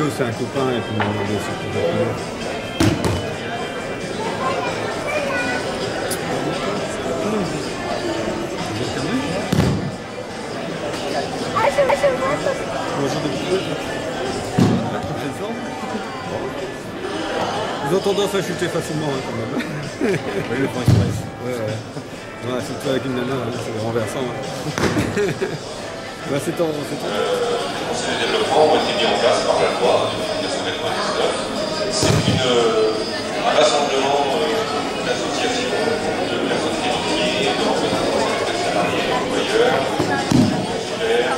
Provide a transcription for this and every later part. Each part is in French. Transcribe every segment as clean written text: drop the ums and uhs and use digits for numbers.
Joe c'est un copain et puis il m'a demandé si je pouvais venir. Ils ont tendance à chuter facilement hein, quand même. Oui, le point express. Ouais, surtout avec une nana, hein, c'est renversant. Hein. Bah, c'est ton. Ces développements ont été mis en place par la loi de 1999. C'est un rassemblement d'associations, de personnes qualifiées, de représentants des salariés, employeurs, consulaires,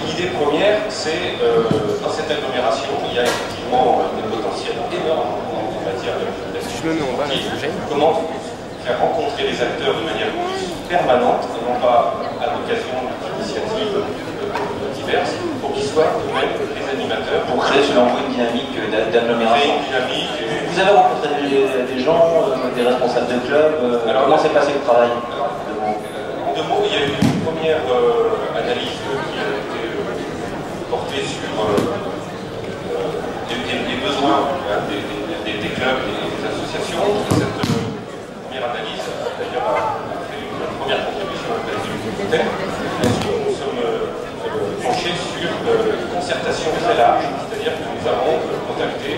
l'idée première, c'est dans cette agglomération, il y a effectivement des potentiels énormes en matière de comment faire rencontrer les acteurs de manière plus permanente et non pas à l'occasion d'initiatives diverses pour qu'ils soient eux-mêmes les animateurs. Pour créer selon vous une dynamique d'agglomération. Vous avez rencontré des gens, des responsables de clubs, alors comment s'est passé le travail? En deux mots, il y a eu une première analyse qui a été portée sur les besoins des clubs et des associations. Cette première analyse, d'ailleurs, a fait une première contribution à la communautaire. Ensuite, nous sommes penchés sur une concertation très large, c'est-à-dire que nous avons contacté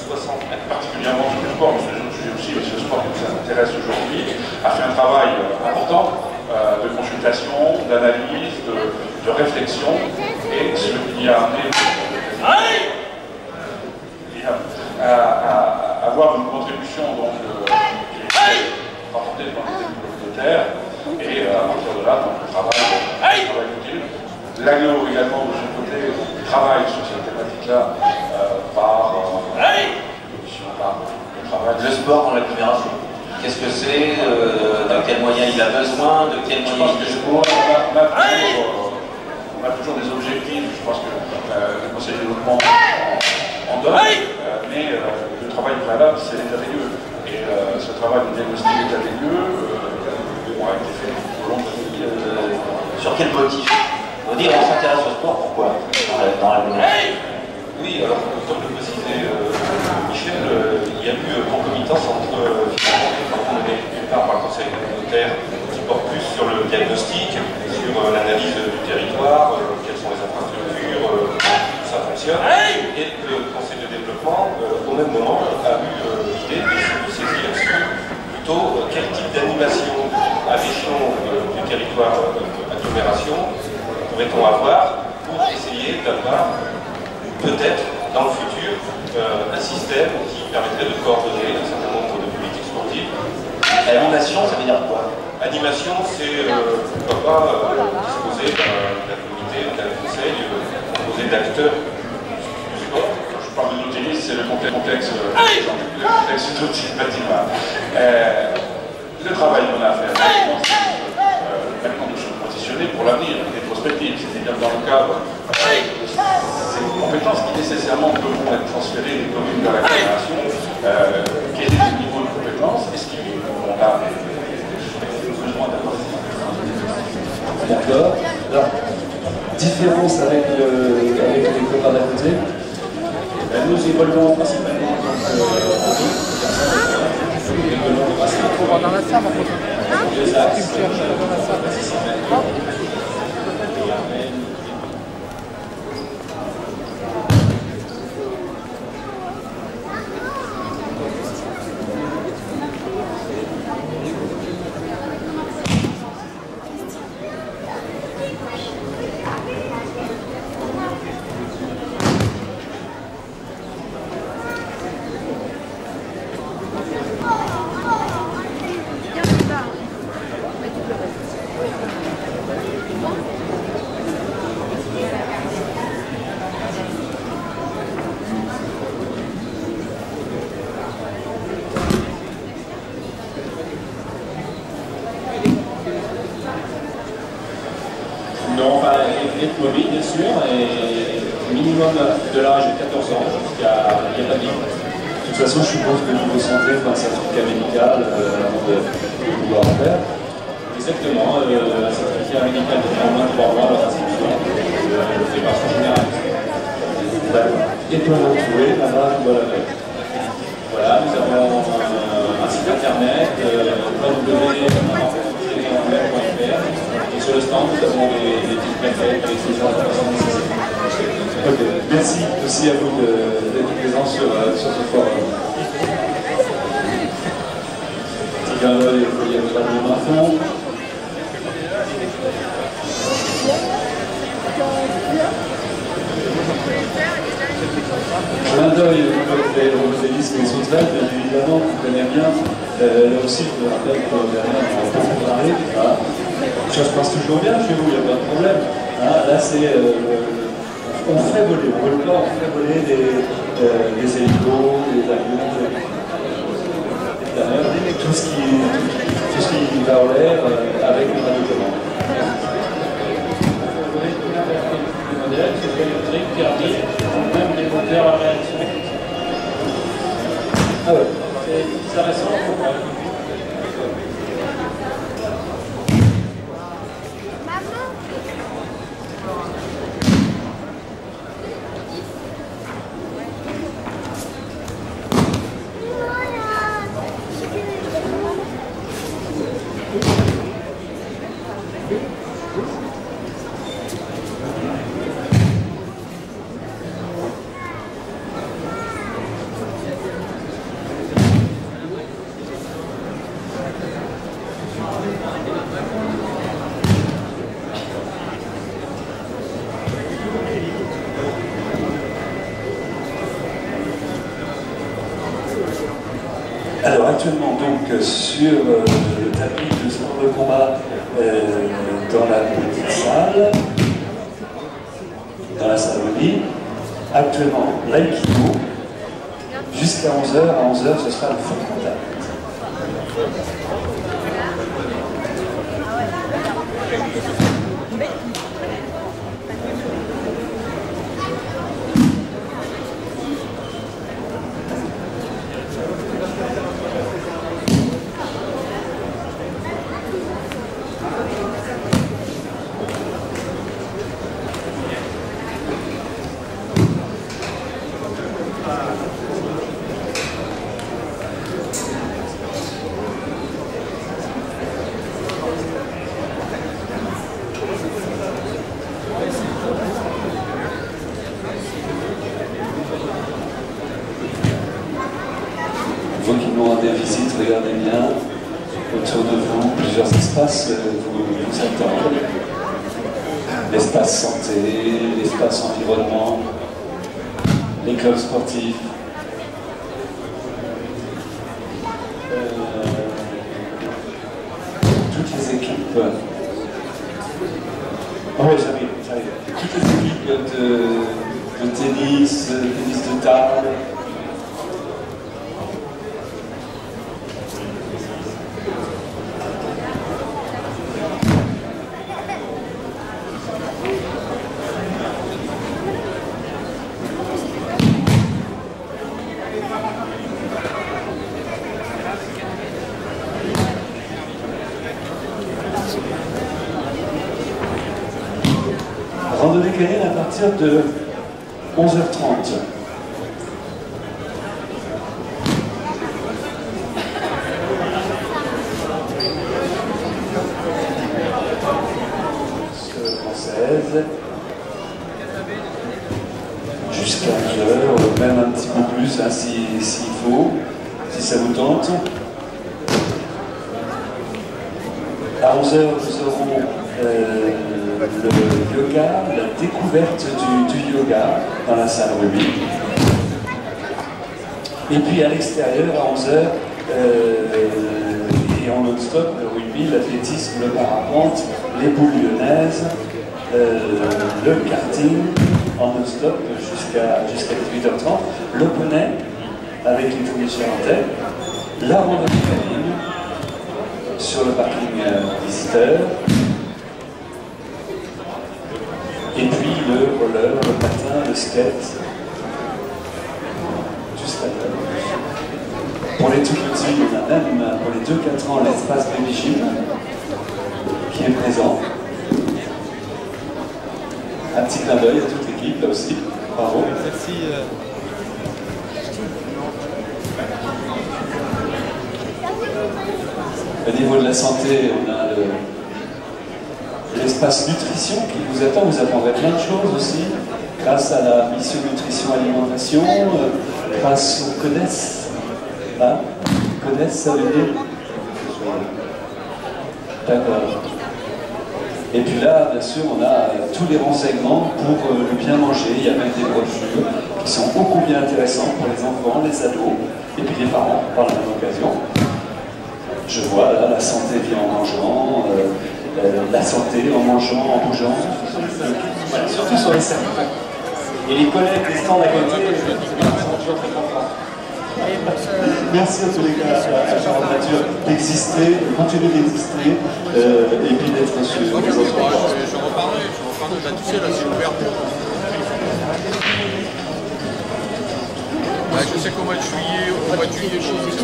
60, particulièrement sur le sport, mais aussi le sport qui nous intéresse aujourd'hui, a fait un travail important de consultation, d'analyse, de réflexion, et ce qui a amené à avoir une contribution donc, qui est rapportée par les élus communautaires, et à partir de là, donc, le travail utile. L'aglo également, de son côté, travaille sur cette thématique-là par le travail. Le sport dans l'agglomération. Qu'est-ce que c'est, de quels moyens il a besoin, de quels moyens il dispose? On a toujours des objectifs, je pense que le Conseil de développement en donne, mais le travail préalable, c'est l'état des lieux. Et ce travail de diagnostic d'état des lieux a été fait au long de sur quel motif? On dit on s'intéresse au sport, pourquoi dans l'agglomération? Oui, alors comme le précisait Michel, il y a eu concomitance entre finalement on est d'une part par le Conseil communautaire qui porte plus sur le diagnostic, sur l'analyse du territoire, quelles sont les infrastructures, tout ça fonctionne, et le Conseil de développement, au même moment, a eu l'idée de se saisir sur plutôt quel type d'animation à l'échelon du territoire agglomération pourrait-on avoir pour essayer d'avoir peut-être dans le futur un système qui permettrait de coordonner un certain nombre de politiques sportives. Animation, ça veut dire quoi? Animation, c'est pourquoi pas disposer d'un comité, d'un conseil composé d'acteurs du sport. Je parle de Nautilus, c'est le contexte d'Nautilus bâtiment. Le travail qu'on a à faire, maintenant nous sommes positionnés pour l'avenir, des prospectives, c'est-à-dire dans le cadre de ces compétences qui nécessairement devront être transférées des communes vers la fédération. Quel est le niveau de compétences? Est-ce qu'on a besoin d'avoir D'accord. Alors, différence avec les copains d'à côté. Nous évoluons principalement dans la salle, les axes. Non, être mobile bien sûr, et minimum de l'âge de 14 ans, il n'y a pas de limite. De toute façon, je suppose que niveau santé, c'est un certificat médical avant de pouvoir en faire. Exactement, la certificat médical depuis au moins 3 mois, leur inscription, le fait par son général. Et pour le retrouver, là-bas, voilà, nous avons un site internet, www.rencontresénéanglais.fr, et sur le stand, nous avons des petites plaquettes avec ces gens de Ok, merci aussi à vous d'être présents sur ce forum. Petit clin d'œil au collier de l'info. Clin d'œil au modélisme et social, bien évidemment, vous connaissez bien. Là aussi, je me rappelle que derrière, on va beaucoup parler. Voilà. Ça se passe toujours bien chez vous, il n'y a pas de problème. Hein, là, c'est. On fait voler, on vole pas, on fait voler des hélicos, des avions, des planeurs, tout ce qui va en l'air avec le radiocommande. Les modèles, c'est électrique, thermique, même des moteurs à réaction. Ah ouais, c'est récent ou pas? Alors actuellement donc sur le tapis de sport de combat dans la petite salle, dans la salle mobile, actuellement l'aïkido, jusqu'à 11h, à 11h ce sera le full contact. Vous qui nous rendez visite, regardez bien autour de vous, plusieurs espaces vous attendent. L'espace santé, l'espace environnement, les clubs sportifs. Toutes les équipes. Oh, j'arrive. Toutes les équipes de tennis, tennis de table. Randonnée canine à partir de 11h30. Française. Jusqu'à 11h, même un petit peu plus hein, s'il faut, si ça vous tente. À 11h, nous aurons le yoga, la découverte du yoga dans la salle Ruby. Et puis à l'extérieur, à 11h, et en non-stop, le rugby, l'athlétisme, le parapente, les boules lyonnaises, le karting en non-stop jusqu'à 18h30, le poney avec les tennis charentais, la randonnée canine sur le parking visiteur, et puis le roller, le patin, le skate, juste à l'heure. Pour les tout petits, on a même pour les 2-4 ans l'espace baby gym. qui est présent. Un petit clin d'œil à toute l'équipe, là aussi. Bravo. Merci. Au niveau de la santé, on a l'espace nutrition qui vous attend. Vous apprendrez plein de choses aussi, grâce à la mission nutrition alimentation, grâce au CODES. Hein? CODES, ça veut dire? D'accord. Et puis là, bien sûr, on a tous les renseignements pour le bien manger. Il y a même des brochures qui sont beaucoup bien intéressantes pour les enfants, les ados, et puis les parents, par la même occasion. Je vois là, la santé vient en mangeant, la santé en mangeant, en bougeant. Voilà, surtout sur les cercles. Et les collègues des stands à côté sont toujours très contents. Merci à tous les gars, à Charles Nature, d'exister, de continuer d'exister, et puis d'être sur les autres portes. Je reparlerai, bah, tu sais, là c'est ouvert. Ouais, je sais qu'au mois de juillet,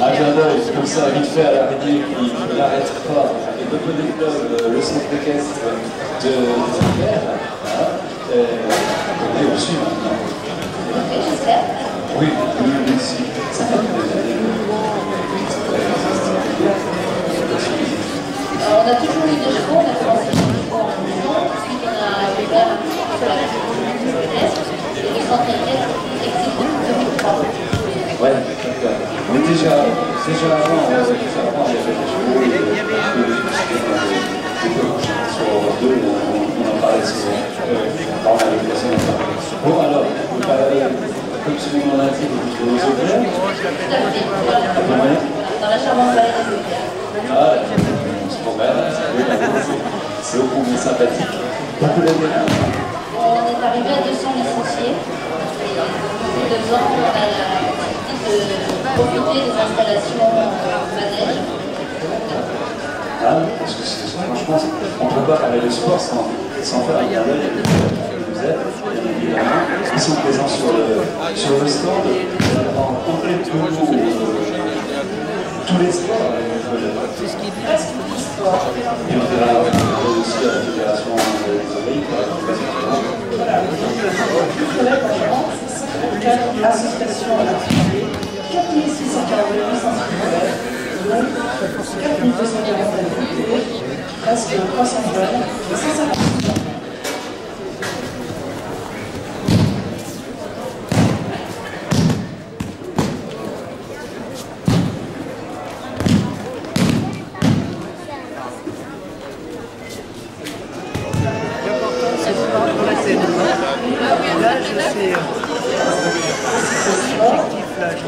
Agenda, c'est comme ça, vite fait à l'arrivée, qui n'arrête pas. Et le Body Club, le centre équestre de l'hiver, on est au-dessus maintenant. Oui, ici. Ça fait des années. On a toujours eu des chevaux, on a commencé par les chevaux en mouvement, ensuite on a ouvert un petit peu sur la responsabilité du pédestre, et le centre équestre existe depuis 2003. Ouais, d'accord. Mais déjà avant, il y avait des chevaux, sur Europe 2, on en parlait souvent. Bon, alors, comme celui qu'on a dit, vous avez Tout à fait, dans la charmante vallée des Auvergnes. Ah, c'est pour mal, c'est au moins sympathique. Beaucoup d'années. On est arrivé à 200 licenciés, et depuis 2 ans, on a la possibilité de profiter des installations manège. Ah, parce que franchement, on ne peut pas parler de sport sans faire un garde d'œil avec vous êtes, évidemment. Ils sont présents sur le stand, en complet tous les sports. C'est ce qui est presque l'histoire. Et on verra aussi à la Fédération des oreilles. Voilà, donc le collègue en France, 54 associations articulées, 4648 sensibilités, donc 4240 activités, presque 300 jeunes et 150 ans. Là, je sais, cet objectif-là, je